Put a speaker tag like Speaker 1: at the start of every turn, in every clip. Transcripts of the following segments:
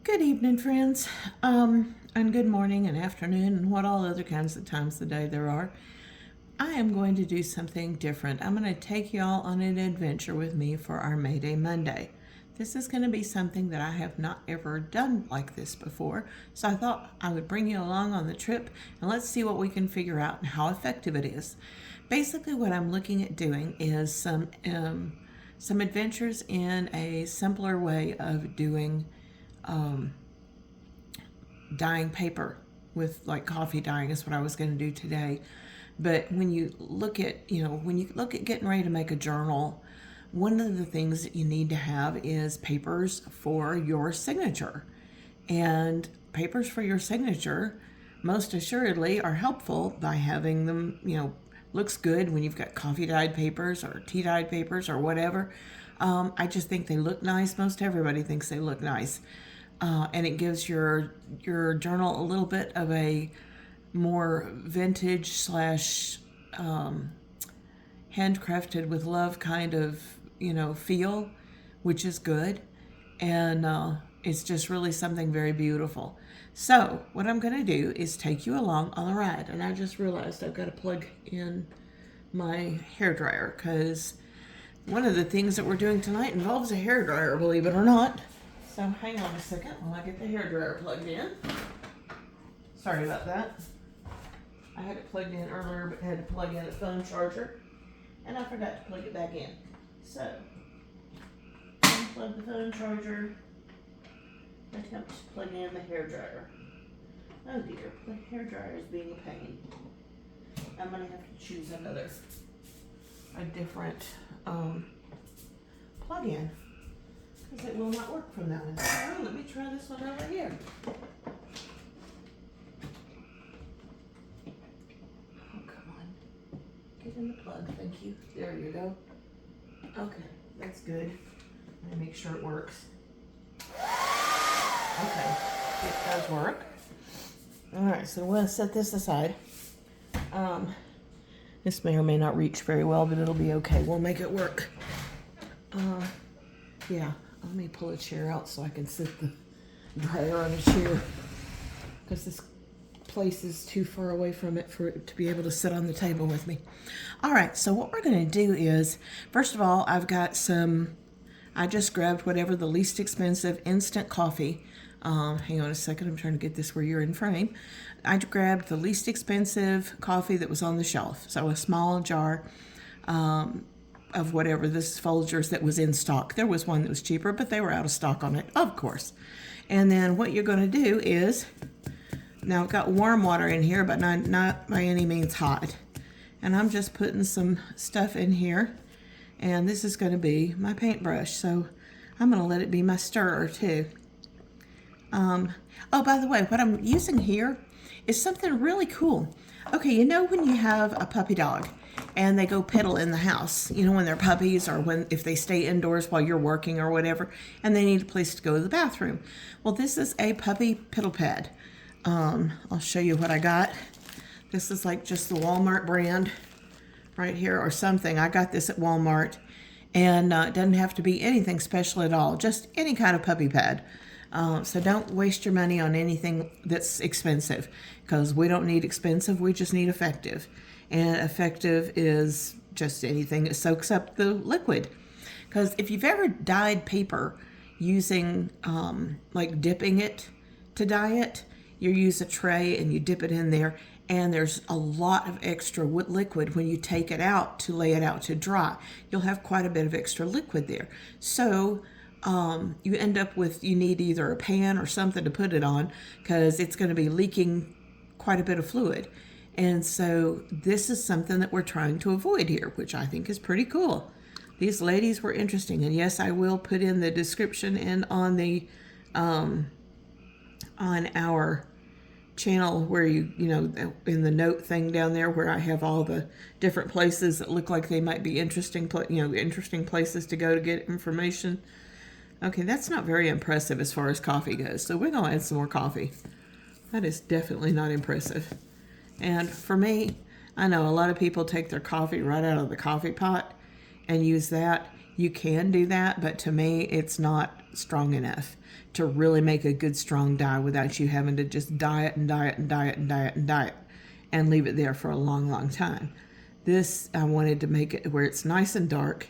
Speaker 1: Good evening, friends, and good morning and afternoon and what all other kinds of times of the day there are. I am going to do something different. I'm going to take y'all on an adventure with me for our Mayday Monday. This is going to be something that I have not ever done like this before, so I thought I would bring you along on the trip and let's see what we can figure out and how effective it is. Basically, what I'm looking at doing is some adventures in a simpler way of doing dyeing paper with like coffee dyeing is what I was going to do today. But when you look at, getting ready to make a journal, one of the things that you need to have is papers for your signature. And papers for your signature, most assuredly, are helpful by having them, looks good when you've got coffee dyed papers or tea dyed papers or whatever. I just think they look nice. Most everybody thinks they look nice. And it gives your journal a little bit of a more vintage slash handcrafted with love kind of feel, which is good, and it's just really something very beautiful. So what I'm going to do is take you along on the ride, and I just realized I've got to plug in my hairdryer because one of the things that we're doing tonight involves a hairdryer, believe it or not. So hang on a second while I get the hairdryer plugged in. Sorry about that. I had it plugged in earlier, but had to plug in a phone charger, and I forgot to plug it back in. So, unplug the phone charger, attempt to plug in the hairdryer. Oh dear, the hairdryer is being a pain. I'm going to have to choose a different plug-in. Because it will not work from that one. So let me try this one over here. Oh, come on. Get in the plug, thank you. There you go. Okay, that's good. Let me make sure it works. Okay, it does work. Alright, so we'll set this aside. This may or may not reach very well, but it'll be okay. We'll make it work. Yeah. Let me pull a chair out so I can sit the dryer on a chair because this place is too far away from it for it to be able to sit on the table with me. All right, so what we're going to do is, first of all, I just grabbed whatever the least expensive instant coffee. Hang on a second, I'm trying to get this where you're in frame. I grabbed the least expensive coffee that was on the shelf, so a small jar. Of whatever this Folgers that was in stock. There was one that was cheaper, but they were out of stock on it, of course. And then what you're going to do is, now I've got warm water in here, but not by any means hot. And I'm just putting some stuff in here. And this is going to be my paintbrush, so I'm going to let it be my stirrer too. Oh, by the way, what I'm using here is something really cool. Okay, when you have a puppy dog and they go piddle in the house, when they're puppies or if they stay indoors while you're working or whatever, and they need a place to go to the bathroom. Well, this is a puppy piddle pad. I'll show you what I got. This is like just the Walmart brand right here or something. I got this at Walmart, and it doesn't have to be anything special at all, just any kind of puppy pad. So don't waste your money on anything that's expensive because we don't need expensive, we just need effective. And effective is just anything that soaks up the liquid. Because if you've ever dyed paper using, like dipping it to dye it, you use a tray and you dip it in there, and there's a lot of extra liquid when you take it out to lay it out to dry. You'll have quite a bit of extra liquid there. So you end up with, you need either a pan or something to put it on because it's going to be leaking quite a bit of fluid. And so this is something that we're trying to avoid here, which I think is pretty cool. These ladies were interesting. And yes, I will put in the description and on the on our channel where in the note thing down there where I have all the different places that look like they might be interesting places to go to get information. Okay, that's not very impressive as far as coffee goes. So we're going to add some more coffee. That is definitely not impressive. And for me, I know a lot of people take their coffee right out of the coffee pot and use that. You can do that, but to me, it's not strong enough to really make a good strong dye without you having to just dye it and dye it and dye it and dye it and dye it and leave it there for a long, long time. This, I wanted to make it where it's nice and dark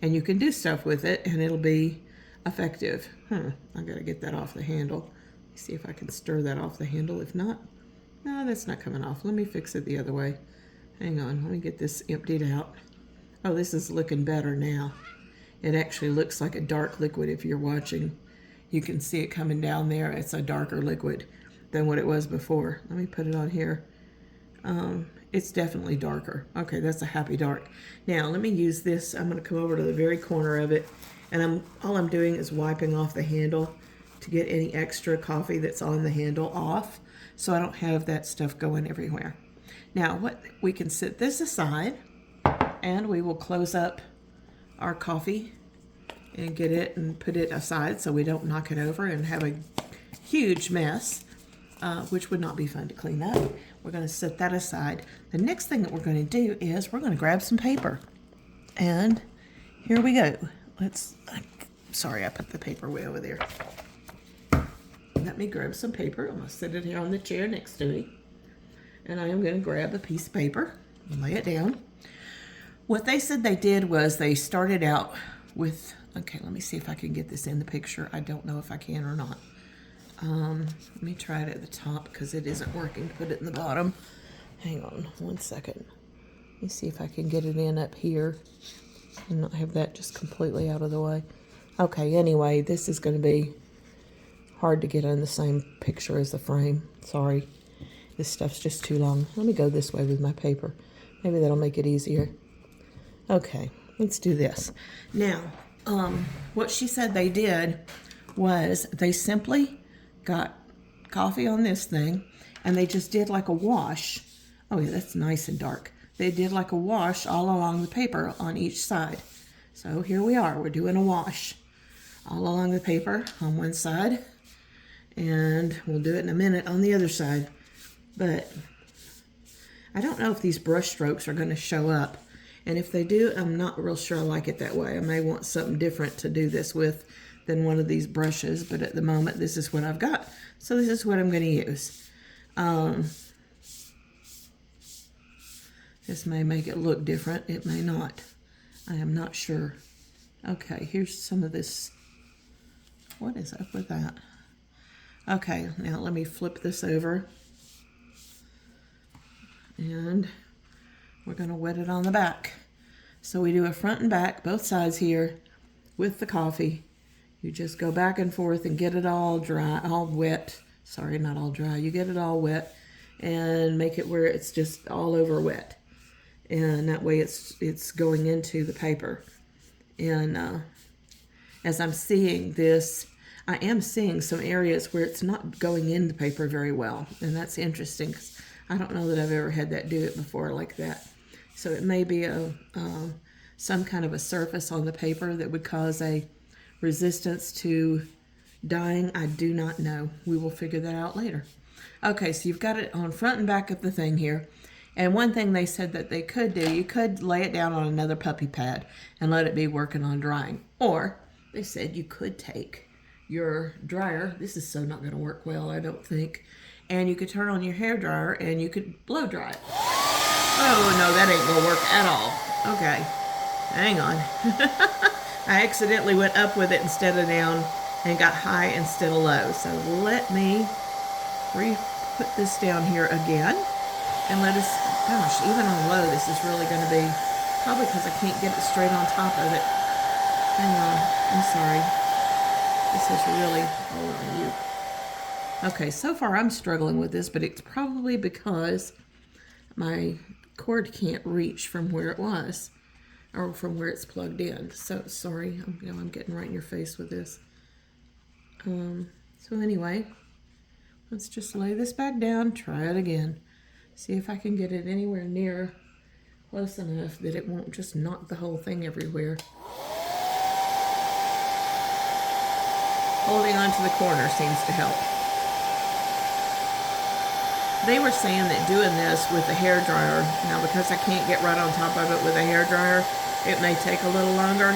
Speaker 1: and you can do stuff with it and it'll be effective. I gotta get that off the handle. See if I can stir that off the handle. If not, no, that's not coming off. Let me fix it the other way. Hang on, let me get this emptied out. Oh, this is looking better now. It actually looks like a dark liquid if you're watching. You can see it coming down there. It's a darker liquid than what it was before. Let me put it on here. It's definitely darker. Okay, that's a happy dark. Now, let me use this. I'm going to come over to the very corner of it, and all I'm doing is wiping off the handle to get any extra coffee that's on the handle off, so I don't have that stuff going everywhere. Now, we can set this aside, and we will close up our coffee and get it and put it aside so we don't knock it over and have a huge mess, which would not be fun to clean up. We're going to set that aside. The next thing that we're going to do is we're going to grab some paper. And here we go. Sorry, I put the paper way over there. Let me grab some paper. I'm going to set it here on the chair next to me. And I am going to grab a piece of paper and lay it down. What they said they did was they started out with, okay, let me see if I can get this in the picture. I don't know if I can or not. Let me try it at the top because it isn't working. Put it in the bottom. Hang on one second. Let me see if I can get it in up here and not have that just completely out of the way. Okay, anyway, this is going to be hard to get in the same picture as the frame. Sorry. This stuff's just too long. Let me go this way with my paper. Maybe that'll make it easier. Okay, let's do this. Now, what she said they did was they simply got coffee on this thing and they just did like a wash. Oh yeah, that's nice and dark. They did like a wash all along the paper on each side. So here we are, we're doing a wash all along the paper on one side, and we'll do it in a minute on the other side. But I don't know if these brush strokes are going to show up, and if they do, I'm not real sure I like it that way. I may want something different to do this with than one of these brushes, but at the moment this is what I've got, so this is what I'm going to use. This may make it look different, it may not. I am not sure. Okay, here's some of this. What is up with that? Okay, now let me flip this over, and we're going to wet it on the back. So we do a front and back, both sides here, with the coffee. You just go back and forth and get it all dry, all wet. Sorry, not all dry. You get it all wet and make it where it's just all over wet. And that way it's going into the paper. And as I'm seeing this, I am seeing some areas where it's not going in the paper very well. And that's interesting because I don't know that I've ever had that do it before like that. So it may be some kind of a surface on the paper that would cause a resistance to dyeing. I do not know. We will figure that out later. Okay, so you've got it on front and back of the thing here. And one thing they said that they could do, you could lay it down on another puppy pad and let it be working on drying. Or they said you could take your dryer. This is so not going to work well, I don't think. And you could turn on your hair dryer and you could blow dry it. Oh, no, that ain't going to work at all. Okay, hang on. I accidentally went up with it instead of down and got high instead of low. So let me put this down here again and let us, gosh, even on low, this is really going to be, probably because I can't get it straight on top of it. Hang on, I'm sorry. This is really, hold on you. Okay, so far I'm struggling with this, but it's probably because my cord can't reach from where it was, or from where it's plugged in. So sorry, I'm getting right in your face with this. So anyway, let's just lay this back down, try it again. See if I can get it anywhere near close enough that it won't just knock the whole thing everywhere. Holding on to the corner seems to help. They were saying that doing this with a hair dryer, now because I can't get right on top of it with a hair dryer, it may take a little longer.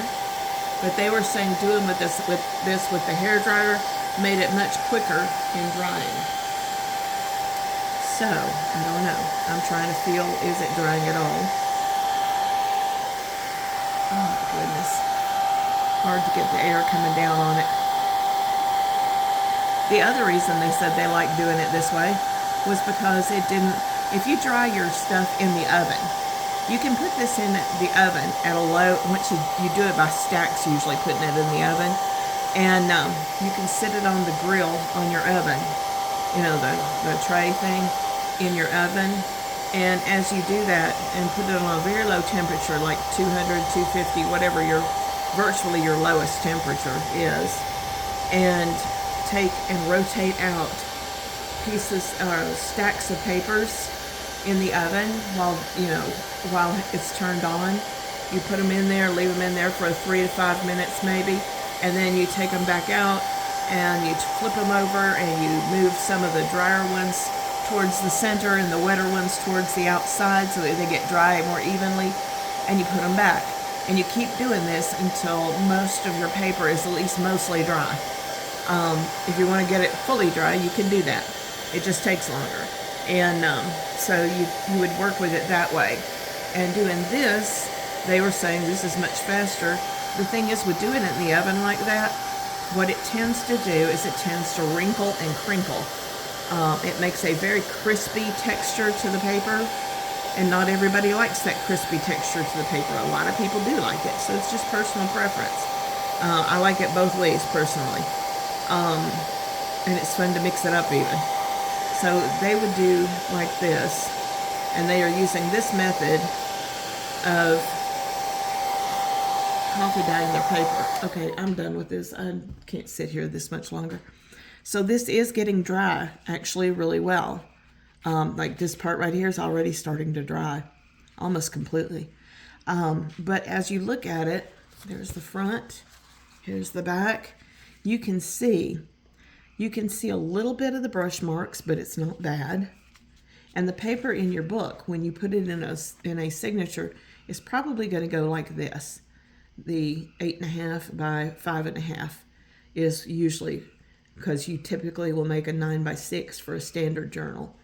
Speaker 1: But they were saying doing with this with the hair dryer made it much quicker in drying. So I don't know. I'm trying to feel, is it drying at all? Oh my goodness. Hard to get the air coming down on it. The other reason they said they liked doing it this way was because it didn't, if you dry your stuff in the oven, you can put this in the oven at a low, once you do it by stacks, usually putting it in the oven, and you can sit it on the grill on your oven, you know, the tray thing in your oven, and as you do that and put it on a very low temperature, like 200, 250, whatever virtually your lowest temperature is, and take and rotate out pieces or stacks of papers in the oven while it's turned on. You put them in there, leave them in there for 3 to 5 minutes maybe, and then you take them back out and you flip them over and you move some of the drier ones towards the center and the wetter ones towards the outside so that they get dry more evenly, and you put them back. And you keep doing this until most of your paper is at least mostly dry. If you want to get it fully dry, you can do that. It just takes longer. And so you would work with it that way. And doing this, they were saying this is much faster. The thing is, with doing it in the oven like that, what it tends to do is it tends to wrinkle and crinkle. It makes a very crispy texture to the paper, and not everybody likes that crispy texture to the paper. A lot of people do like it, so it's just personal preference. I like it both ways personally. And it's fun to mix it up even. So they would do like this, and they are using this method of coffee dyeing their paper. Okay, I'm done with this. I can't sit here this much longer. So this is getting dry actually really well. Like this part right here is already starting to dry almost completely. But as you look at it, there's the front, here's the back. You can see a little bit of the brush marks, but it's not bad. And the paper in your book, when you put it in a signature, is probably going to go like this. The 8.5 by 5.5 is usually, because you typically will make a 9 by 6 for a standard journal.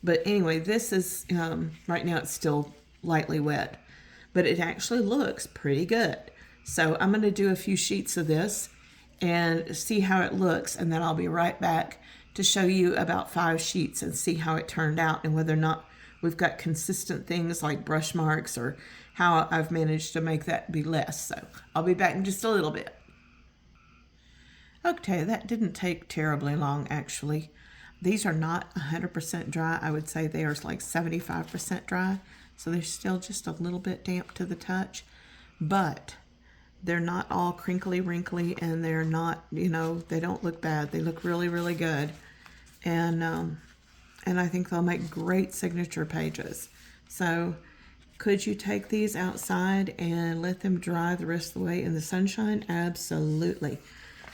Speaker 1: But anyway, this is, right now it's still lightly wet, but it actually looks pretty good. So I'm going to do a few sheets of this and see how it looks, and then I'll be right back to show you about 5 sheets and see how it turned out and whether or not we've got consistent things like brush marks or how I've managed to make that be less. So I'll be back in just a little bit. Okay, that didn't take terribly long actually. These are not 100% dry. I would say they are like 75% dry, so they're still just a little bit damp to the touch, but they're not all crinkly, wrinkly, and they're not, they don't look bad. They look really, really good. And I think they'll make great signature pages. So could you take these outside and let them dry the rest of the way in the sunshine? Absolutely.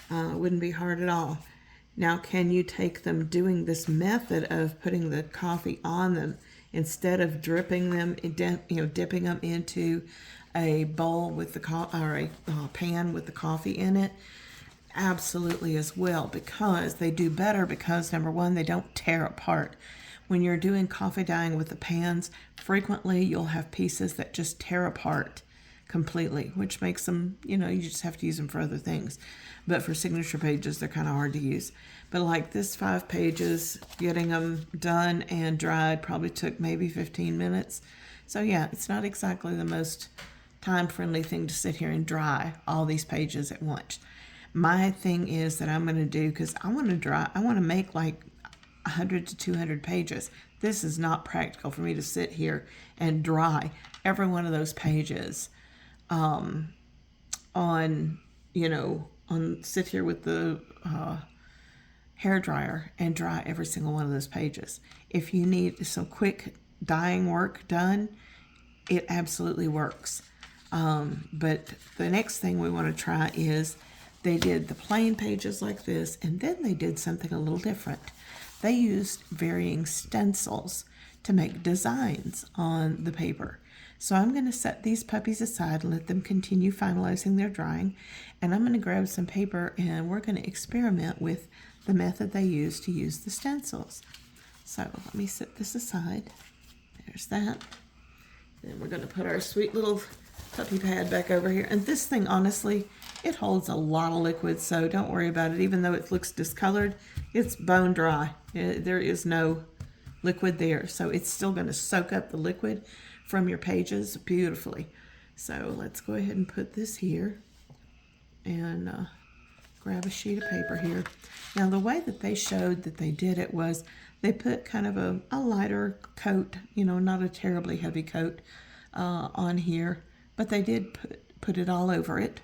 Speaker 1: Wouldn't be hard at all. Now, can you take them doing this method of putting the coffee on them instead of dripping them, dipping them into a bowl with the or a pan with the coffee in it? Absolutely as well, because they do better because number one, they don't tear apart. When you're doing coffee dyeing with the pans, frequently you'll have pieces that just tear apart completely, which makes them, you just have to use them for other things. But for signature pages, they're kind of hard to use. But like this 5 pages, getting them done and dried probably took maybe 15 minutes. So yeah, it's not exactly the most time-friendly thing to sit here and dry all these pages at once. My thing is that I'm going to do, because I want to make like 100 to 200 pages. This is not practical for me to sit here and dry every one of those pages sit here with the hair dryer and dry every single one of those pages. If you need some quick dyeing work done, it absolutely works. But the next thing we want to try is they did the plain pages like this, and then they did something a little different. They used varying stencils to make designs on the paper. So I'm going to set these puppies aside and let them continue finalizing their drawing. And I'm going to grab some paper and we're going to experiment with the method they use to use the stencils. So let me set this aside. There's that. And we're going to put our sweet little puppy pad back over here. And this thing, honestly, it holds a lot of liquid, so don't worry about it. Even though it looks discolored, it's bone dry. There is no liquid there, so it's still going to soak up the liquid from your pages beautifully. So let's go ahead and put this here and grab a sheet of paper here. Now the way that they showed that they did it was they put kind of a lighter coat, you know, not a terribly heavy coat on here, but they did put it all over it.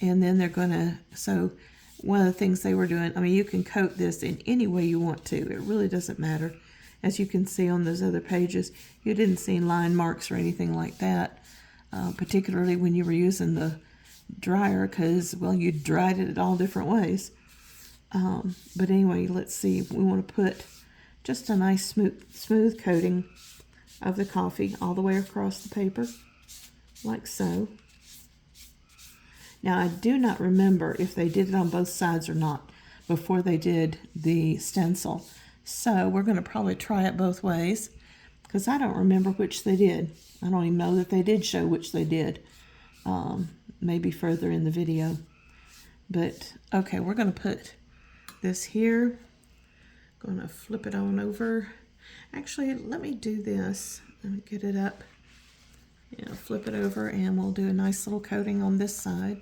Speaker 1: And then they're gonna, so one of the things they were doing, I mean, you can coat this in any way you want to. It really doesn't matter. As you can see on those other pages, you didn't see line marks or anything like that, particularly when you were using the dryer, because, well, you dried it all different ways. But anyway, let's see. We want to put just a nice smooth coating of the coffee all the way across the paper, like so. Now, I do not remember if they did it on both sides or not before they did the stencil. So we're going to probably try it both ways because I don't remember which they did. I don't even know that they did show which they did. Maybe further in the video. But, okay, we're going to put this here. Going to flip it on over. Actually, let me do this. Let me get it up. Yeah, flip it over and we'll do a nice little coating on this side.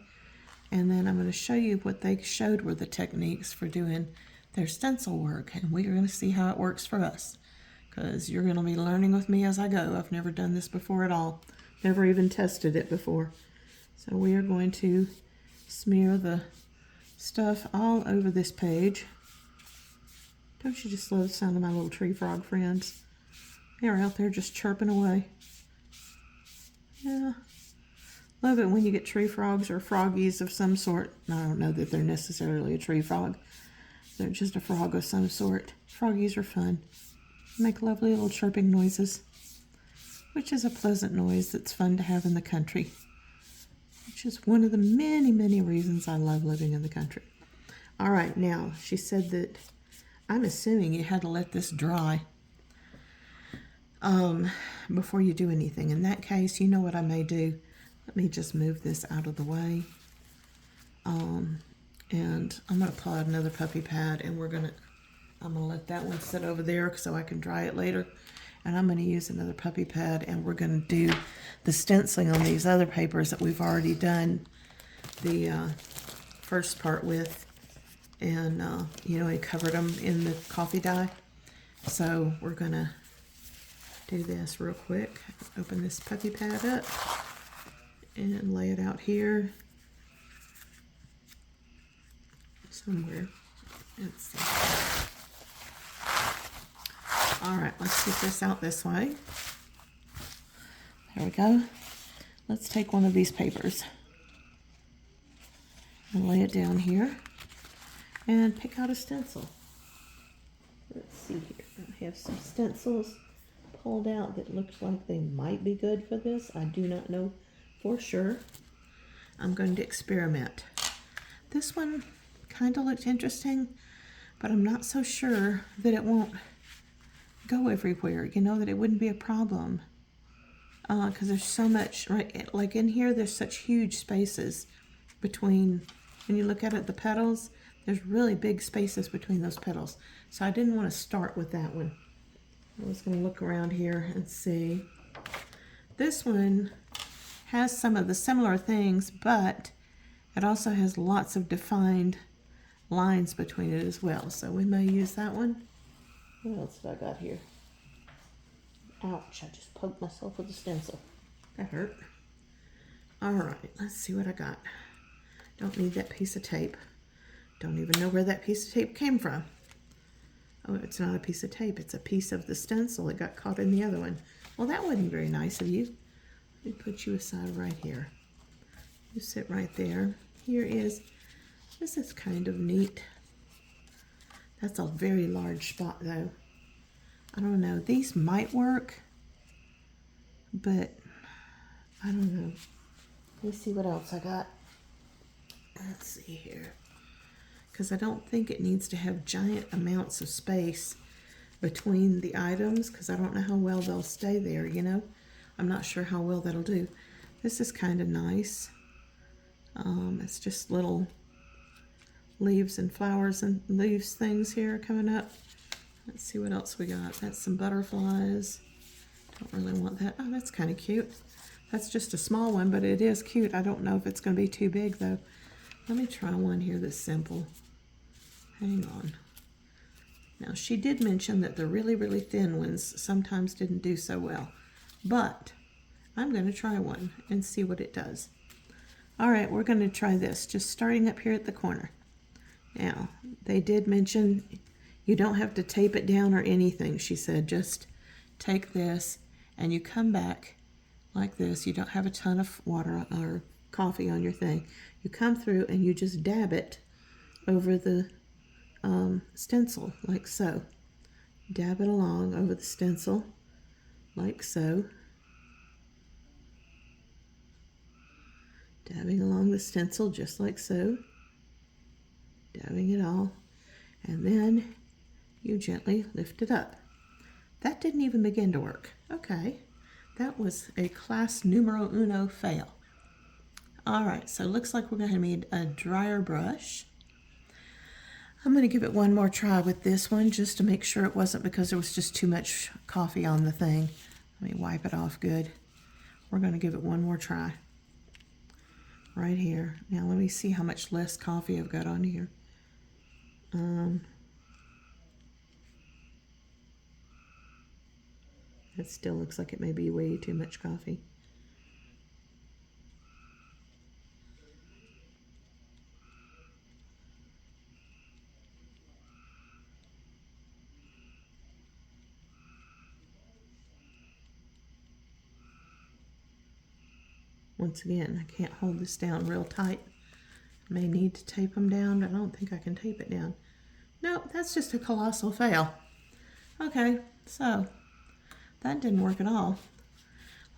Speaker 1: And then I'm going to show you what they showed were the techniques for doing their stencil work. And we're going to see how it works for us. Because you're going to be learning with me as I go. I've never done this before at all. Never even tested it before. So we are going to smear the stuff all over this page. Don't you just love the sound of my little tree frog friends? They're out there just chirping away. Yeah. Love it when you get tree frogs or froggies of some sort. I don't know that they're necessarily a tree frog. They're just a frog of some sort. Froggies are fun. Make lovely little chirping noises, which is a pleasant noise that's fun to have in the country, which is one of the many, many reasons I love living in the country. All right, now, she said that I'm assuming you had to let this dry before you do anything. In that case, you know what I may do. Let me just move this out of the way. And I'm going to pull out another puppy pad, and I'm going to let that one sit over there so I can dry it later. And I'm going to use another puppy pad, and we're going to do the stenciling on these other papers that we've already done the first part with. And, you know, I covered them in the coffee dye. So we're going to do this real quick. Open this puppy pad up and lay it out here somewhere. Let's see. All right, let's get this out this way. There we go. Let's take one of these papers and lay it down here and pick out a stencil. Let's see here. I have some stencils pulled out that looks like they might be good for this. I do not know for sure. I'm going to experiment. This one kind of looked interesting, but I'm not so sure that it won't go everywhere, you know, that it wouldn't be a problem. Because there's so much, right, like in here, there's such huge spaces between, when you look at it, the petals, there's really big spaces between those petals. So I didn't want to start with that one. I was going to look around here and see. This one has some of the similar things, but it also has lots of defined lines between it as well. So we may use that one. What else have I got here? Ouch, I just poked myself with a stencil. That hurt. All right, let's see what I got. Don't need that piece of tape. Don't even know where that piece of tape came from. Oh, it's not a piece of tape. It's a piece of the stencil. It got caught in the other one. Well, that wasn't very nice of you. Let me put you aside right here. You sit right there. This is kind of neat. That's a very large spot though. I don't know. These might work, but I don't know. Let me see what else I got. Let's see here. Because I don't think it needs to have giant amounts of space between the items, because I don't know how well they'll stay there, you know? I'm not sure how well that'll do. This is kind of nice. It's just little leaves and flowers and leaves things here coming up. Let's see what else we got. That's some butterflies. Don't really want that. Oh, that's kind of cute. That's just a small one, but it is cute. I don't know if it's going to be too big, though. Let me try one here that's simple. Hang on. Now, she did mention that the really, really thin ones sometimes didn't do so well. But I'm going to try one and see what it does. All right, we're going to try this, just starting up here at the corner. Now, they did mention you don't have to tape it down or anything, she said. Just take this and you come back like this. You don't have a ton of water or coffee on your thing. You come through and you just dab it over the stencil, like so. Dab it along over the stencil, like so. Dabbing along the stencil, just like so. Dabbing it all. And then you gently lift it up. That didn't even begin to work. Okay, that was a class numero uno fail. All right, so it looks like we're going to need a drier brush. I'm going to give it one more try with this one just to make sure it wasn't because there was just too much coffee on the thing. Let me wipe it off good. We're going to give it one more try. Right here. Now let me see how much less coffee I've got on here. It still looks like it may be way too much coffee. Once again, I can't hold this down real tight. I may need to tape them down, but I don't think I can tape it down. Nope, that's just a colossal fail. Okay, so that didn't work at all.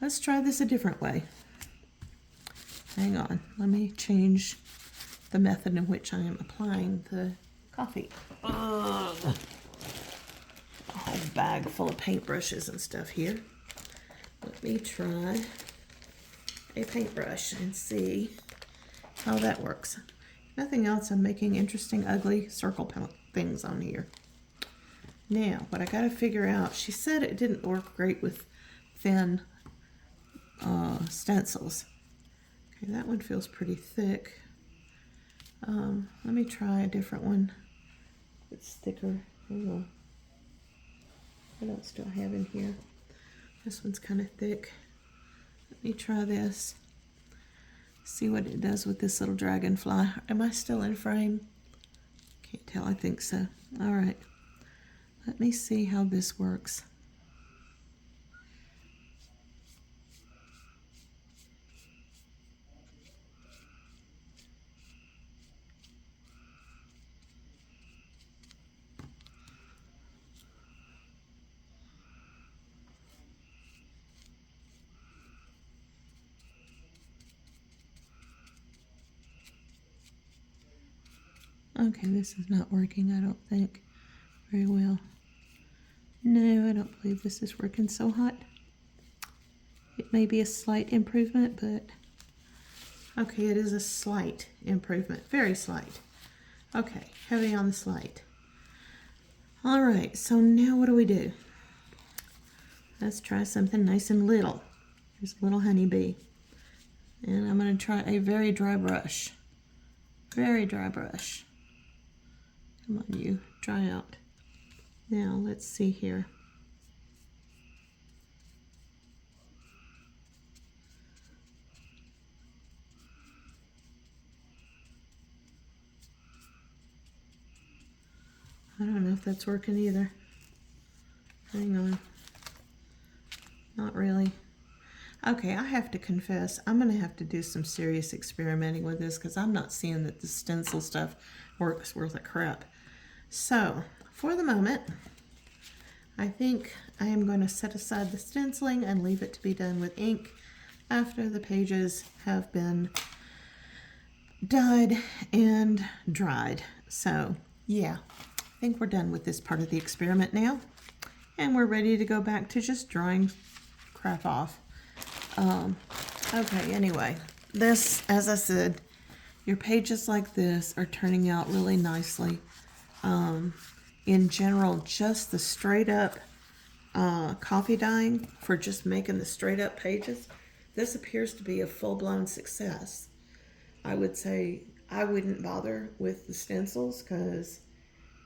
Speaker 1: Let's try this a different way. Hang on, let me change the method in which I am applying the coffee. A whole bag full of paintbrushes and stuff here. Let me try a paintbrush and see how that works. Nothing else, I'm making interesting, ugly circle things on here. Now, what I gotta figure out, she said it didn't work great with thin stencils. Okay, that one feels pretty thick. Let me try a different one. It's thicker. What else do I have in here? This one's kind of thick. Let me try this. See what it does with this little dragonfly. Am I still in frame? Can't tell, I think so. All right. Let me see how this works. Okay, this is not working, I don't think, very well. No, I don't believe this is working so hot. It may be a slight improvement, but okay, it is a slight improvement, very slight. Okay, heavy on the slight. All right, so now what do? Let's try something nice and little. Here's a little honeybee. And I'm going to try a very dry brush. Very dry brush. Come on, you, dry out. Now, let's see here. I don't know if that's working either. Hang on. Not really. Okay, I have to confess, I'm going to have to do some serious experimenting with this because I'm not seeing that the stencil stuff works worth a crap. So, for the moment, I think I am going to set aside the stenciling and leave it to be done with ink. after the pages have been dyed and dried. So yeah, I think we're done with this part of the experiment now, and we're ready to go back to just drawing crap off. Okay, anyway, this, as I said, your pages like this are turning out really nicely. In general, just the straight up coffee dyeing for just making the straight up pages, this appears to be a full-blown success. I would say I wouldn't bother with the stencils because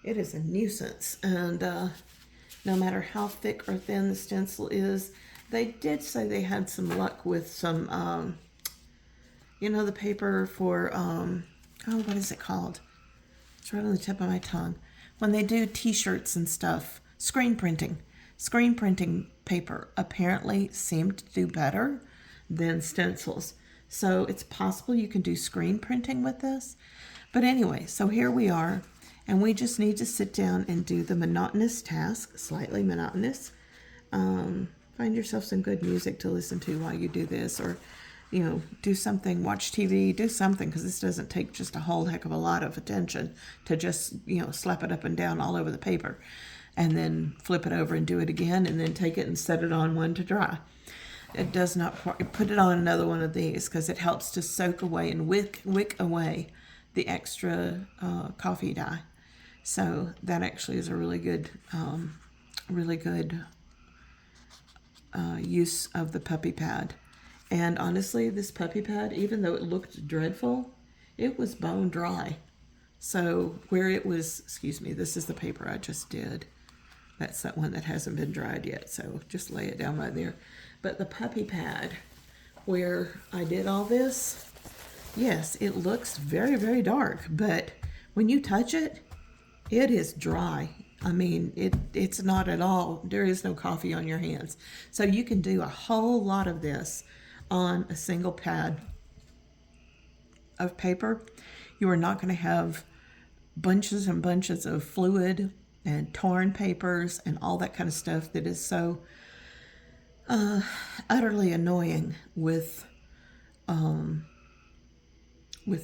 Speaker 1: it is a nuisance, and no matter how thick or thin the stencil is, they did say they had some luck with some you know, the paper for oh, what is it called? It's right on the tip of my tongue. When they do t-shirts and stuff, screen printing paper apparently seemed to do better than stencils. So it's possible you can do screen printing with this. But anyway, so here we are, and we just need to sit down and do the monotonous task, slightly monotonous. Find yourself some good music to listen to while you do this, or you know, do something, watch TV, do something, because this doesn't take just a whole heck of a lot of attention to just, you know, slap it up and down all over the paper and then flip it over and do it again and then take it and set it on one to dry. It does not put it on another one of these because it helps to soak away and wick away the extra coffee dye. So that actually is a really good use of the puppy pad. And honestly, this puppy pad, even though it looked dreadful, it was bone dry. So where it was, excuse me, this is the paper I just did. That's that one that hasn't been dried yet, so just lay it down right there. But the puppy pad, where I did all this, yes, it looks very, very dark, but when you touch it, it is dry. I mean, it's not at all, there is no coffee on your hands. So you can do a whole lot of this on a single pad of paper. You are not going to have bunches and bunches of fluid and torn papers and all that kind of stuff that is so utterly annoying with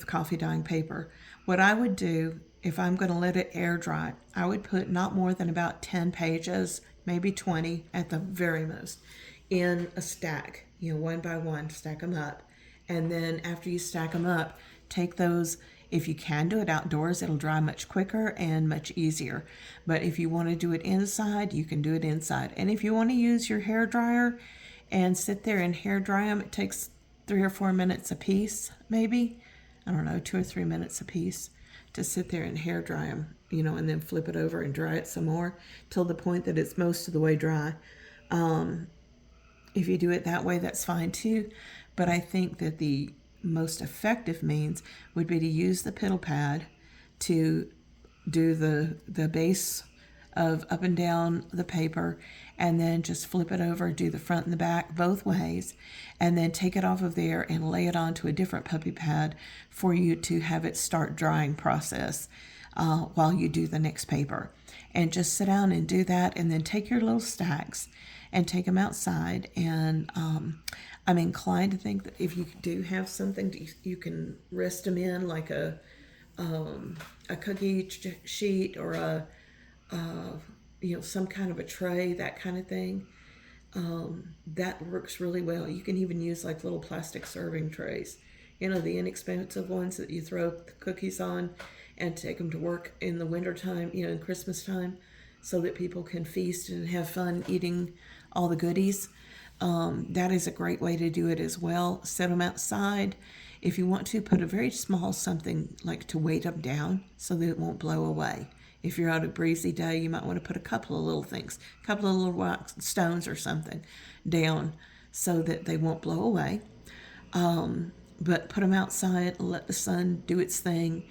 Speaker 1: coffee dyeing paper. What I would do, if I'm going to let it air dry, I would put not more than about 10 pages, maybe 20 at the very most, in a stack, you know, one by one, stack them up. And then after you stack them up, take those, if you can do it outdoors, it'll dry much quicker and much easier. But if you want to do it inside, you can do it inside. And if you want to use your hair dryer and sit there and hair dry them, it takes 3 or 4 minutes a piece, maybe. I don't know, 2 or 3 minutes a piece to sit there and hair dry them, you know, and then flip it over and dry it some more till the point that it's most of the way dry. If you do it that way, that's fine too. But I think that the most effective means would be to use the piddle pad to do the base of up and down the paper, and then just flip it over, do the front and the back both ways, and then take it off of there and lay it onto a different puppy pad for you to have it start drying process while you do the next paper. And just sit down and do that, and then take your little stacks and take them outside. And I'm inclined to think that if you do have something you can rest them in, like a cookie sheet or a you know, some kind of a tray, that kind of thing. That works really well. You can even use like little plastic serving trays, you know, the inexpensive ones that you throw the cookies on and take them to work in the wintertime, you know, in Christmas time, so that people can feast and have fun eating all the goodies. That is a great way to do it as well. Set them outside. If you want to, put a very small something like to weight them down so that it won't blow away. If you're out a breezy day, you might want to put a couple of little things, a couple of little rocks, stones or something down so that they won't blow away. But put them outside, let the sun do its thing,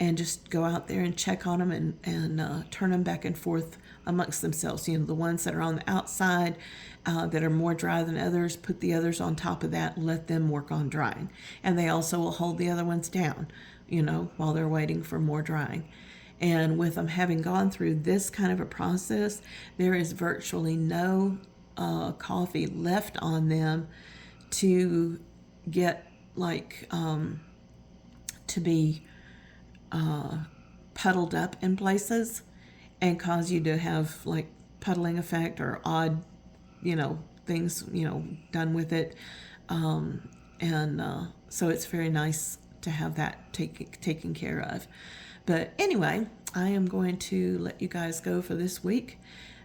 Speaker 1: and just go out there and check on them and turn them back and forth amongst themselves. You know, the ones that are on the outside that are more dry than others, put the others on top of that, let them work on drying. And they also will hold the other ones down, you know, while they're waiting for more drying. And with them having gone through this kind of a process, there is virtually no coffee left on them to get like to be puddled up in places and cause you to have like puddling effect or odd, things, done with it. And so it's very nice to have that taken care of. But anyway, I am going to let you guys go for this week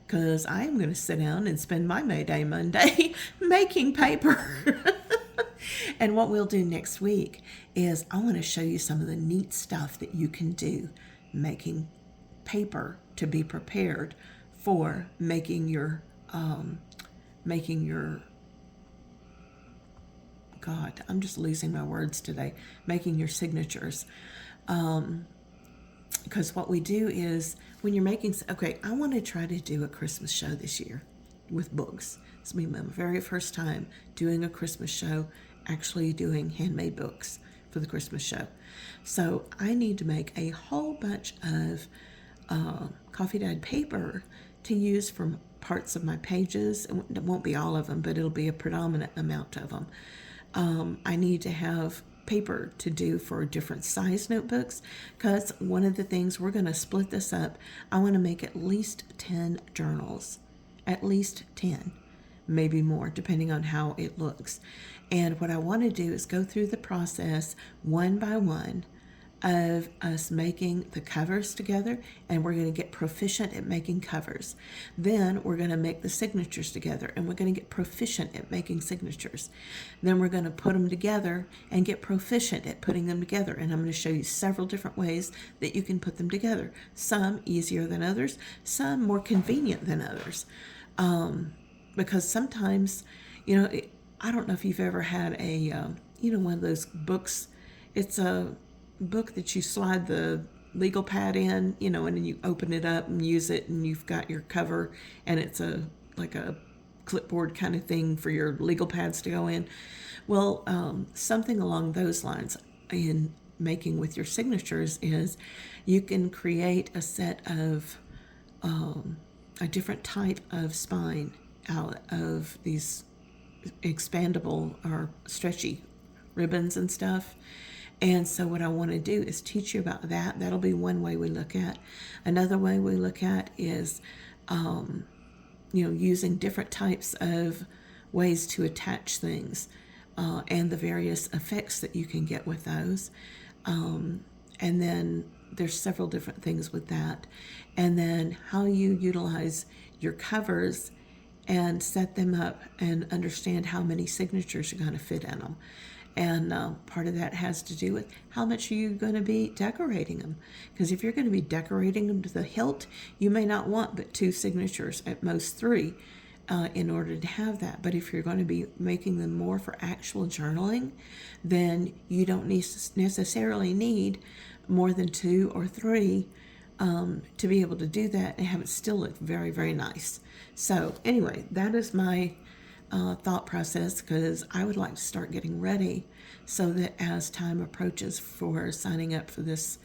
Speaker 1: because I am going to sit down and spend my Mayday Monday making paper. And what we'll do next week is I want to show you some of the neat stuff that you can do making paper to be prepared for making your God, I'm just losing my words today. Making your signatures. Because what we do is when you're making, okay, I want to try to do a Christmas show this year with books. It's going to be my very first time doing a Christmas show, actually doing handmade books for the Christmas show. So I need to make a whole bunch of coffee dyed paper to use from parts of my pages. It won't be all of them, but it'll be a predominant amount of them. I need to have paper to do for different size notebooks because one of the things, we're going to split this up. I want to make at least 10 journals, at least 10, maybe more, depending on how it looks. And what I want to do is go through the process one by one of us making the covers together, and we're going to get proficient at making covers. Then we're going to make the signatures together, and we're going to get proficient at making signatures. Then we're going to put them together and get proficient at putting them together. And I'm going to show you several different ways that you can put them together. Some easier than others, some more convenient than others. Because sometimes, I don't know if you've ever had a, one of those books. It's a book that you slide the legal pad in, and then you open it up and use it, and you've got your cover, and it's like a clipboard kind of thing for your legal pads to go in. Well, something along those lines in making with your signatures is you can create a set of a different type of spine out of these expandable or stretchy ribbons and stuff. And so what I want to do is teach you about that. That'll be one way we look at. Another way we look at is, using different types of ways to attach things and the various effects that you can get with those. And then there's several different things with that. And then how you utilize your covers and set them up and understand how many signatures are going to fit in them. And part of that has to do with how much are you going to be decorating them. Because if you're going to be decorating them to the hilt, you may not want but 2 signatures, at most 3, in order to have that. But if you're going to be making them more for actual journaling, then you don't necessarily need more than 2 or 3 to be able to do that and have it still look very, very nice. So anyway, that is my thought process, because I would like to start getting ready so that as time approaches for signing up for this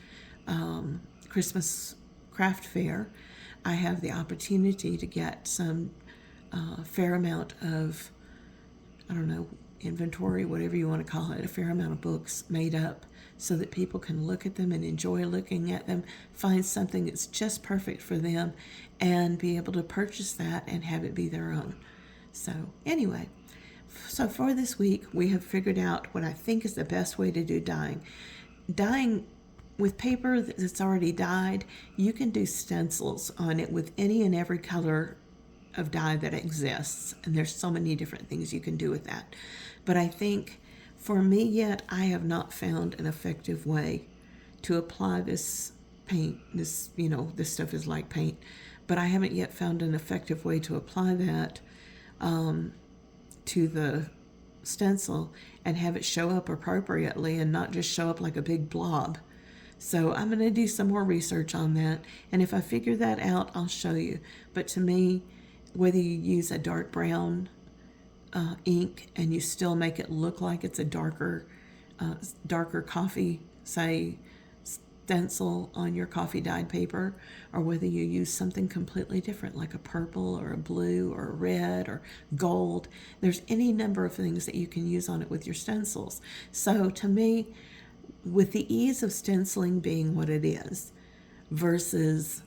Speaker 1: Christmas craft fair, I have the opportunity to get some fair amount of, inventory, whatever you want to call it, a fair amount of books made up so that people can look at them and enjoy looking at them, find something that's just perfect for them, and be able to purchase that and have it be their own. So anyway, so for this week, we have figured out what I think is the best way to do dyeing. Dyeing with paper that's already dyed, you can do stencils on it with any and every color of dye that exists. And there's so many different things you can do with that. But I think for me yet, I have not found an effective way to apply this paint. This stuff is like paint, but I haven't yet found an effective way to apply that to the stencil and have it show up appropriately and not just show up like a big blob. So I'm going to do some more research on that, and if I figure that out, I'll show you. But to me, whether you use a dark brown ink and you still make it look like it's a darker coffee, say stencil on your coffee dyed paper, or whether you use something completely different like a purple or a blue or a red or gold. There's any number of things that you can use on it with your stencils. So to me, with the ease of stenciling being what it is versus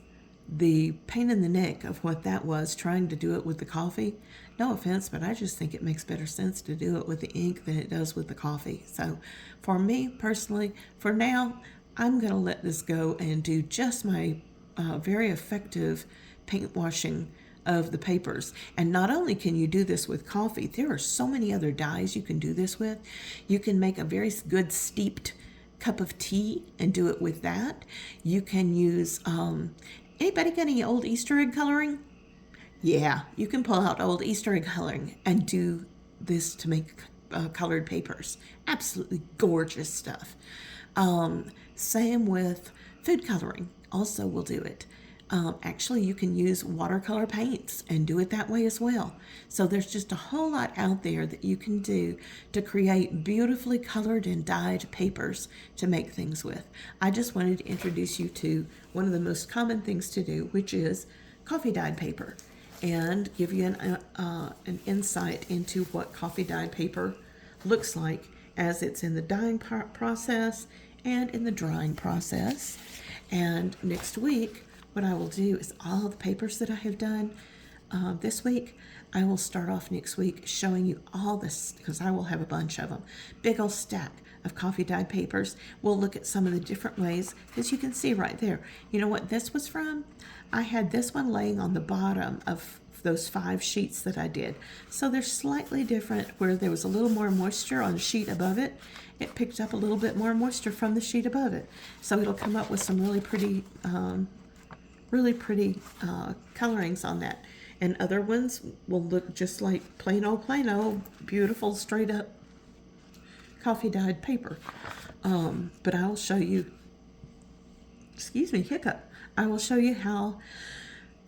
Speaker 1: the pain in the neck of what that was trying to do it with the coffee, no offense, but I just think it makes better sense to do it with the ink than it does with the coffee. So for me personally, for now, I'm going to let this go and do just my very effective paint washing of the papers. And not only can you do this with coffee, there are so many other dyes you can do this with. You can make a very good steeped cup of tea and do it with that. You can use, anybody got any old Easter egg coloring? Yeah, you can pull out old Easter egg coloring and do this to make colored papers. Absolutely gorgeous stuff. Same with food coloring, also will do it. Actually, you can use watercolor paints and do it that way as well. So there's just a whole lot out there that you can do to create beautifully colored and dyed papers to make things with. I just wanted to introduce you to one of the most common things to do, which is coffee dyed paper, and give you an insight into what coffee dyed paper looks like as it's in the dyeing process and in the drying process. And next week, what I will do is all the papers that I have done this week, I will start off next week showing you all this, because I will have a bunch of them. Big old stack of coffee dyed papers. We'll look at some of the different ways, as you can see right there. You know what this was from? I had this one laying on the bottom of those 5 sheets that I did. So they're slightly different, where there was a little more moisture on the sheet above it. It picked up a little bit more moisture from the sheet above it. So it'll come up with some really pretty colorings on that. And other ones will look just like plain old, beautiful, straight up coffee dyed paper. But I will show you, excuse me, hiccup. I will show you how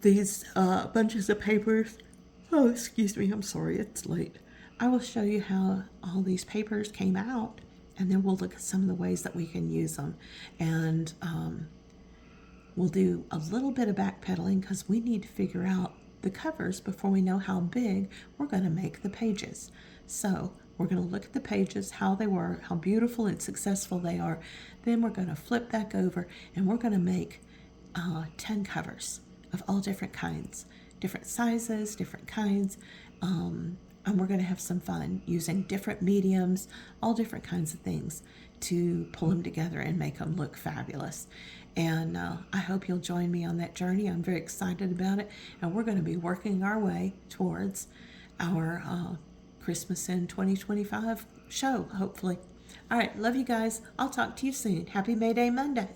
Speaker 1: these bunches of papers, oh, excuse me, I'm sorry, it's late. I will show you how all these papers came out, and then we'll look at some of the ways that we can use them. And we'll do a little bit of backpedaling, because we need to figure out the covers before we know how big we're going to make the pages. So we're going to look at the pages, how they were, how beautiful and successful they are. Then we're going to flip back over, and we're going to make 10 covers of all different kinds, different sizes, different kinds. And we're going to have some fun using different mediums, all different kinds of things to pull them together and make them look fabulous. And I hope you'll join me on that journey. I'm very excited about it. And we're going to be working our way towards our Christmas in 2025 show, hopefully. All right, love you guys. I'll talk to you soon. Happy Mayday Monday.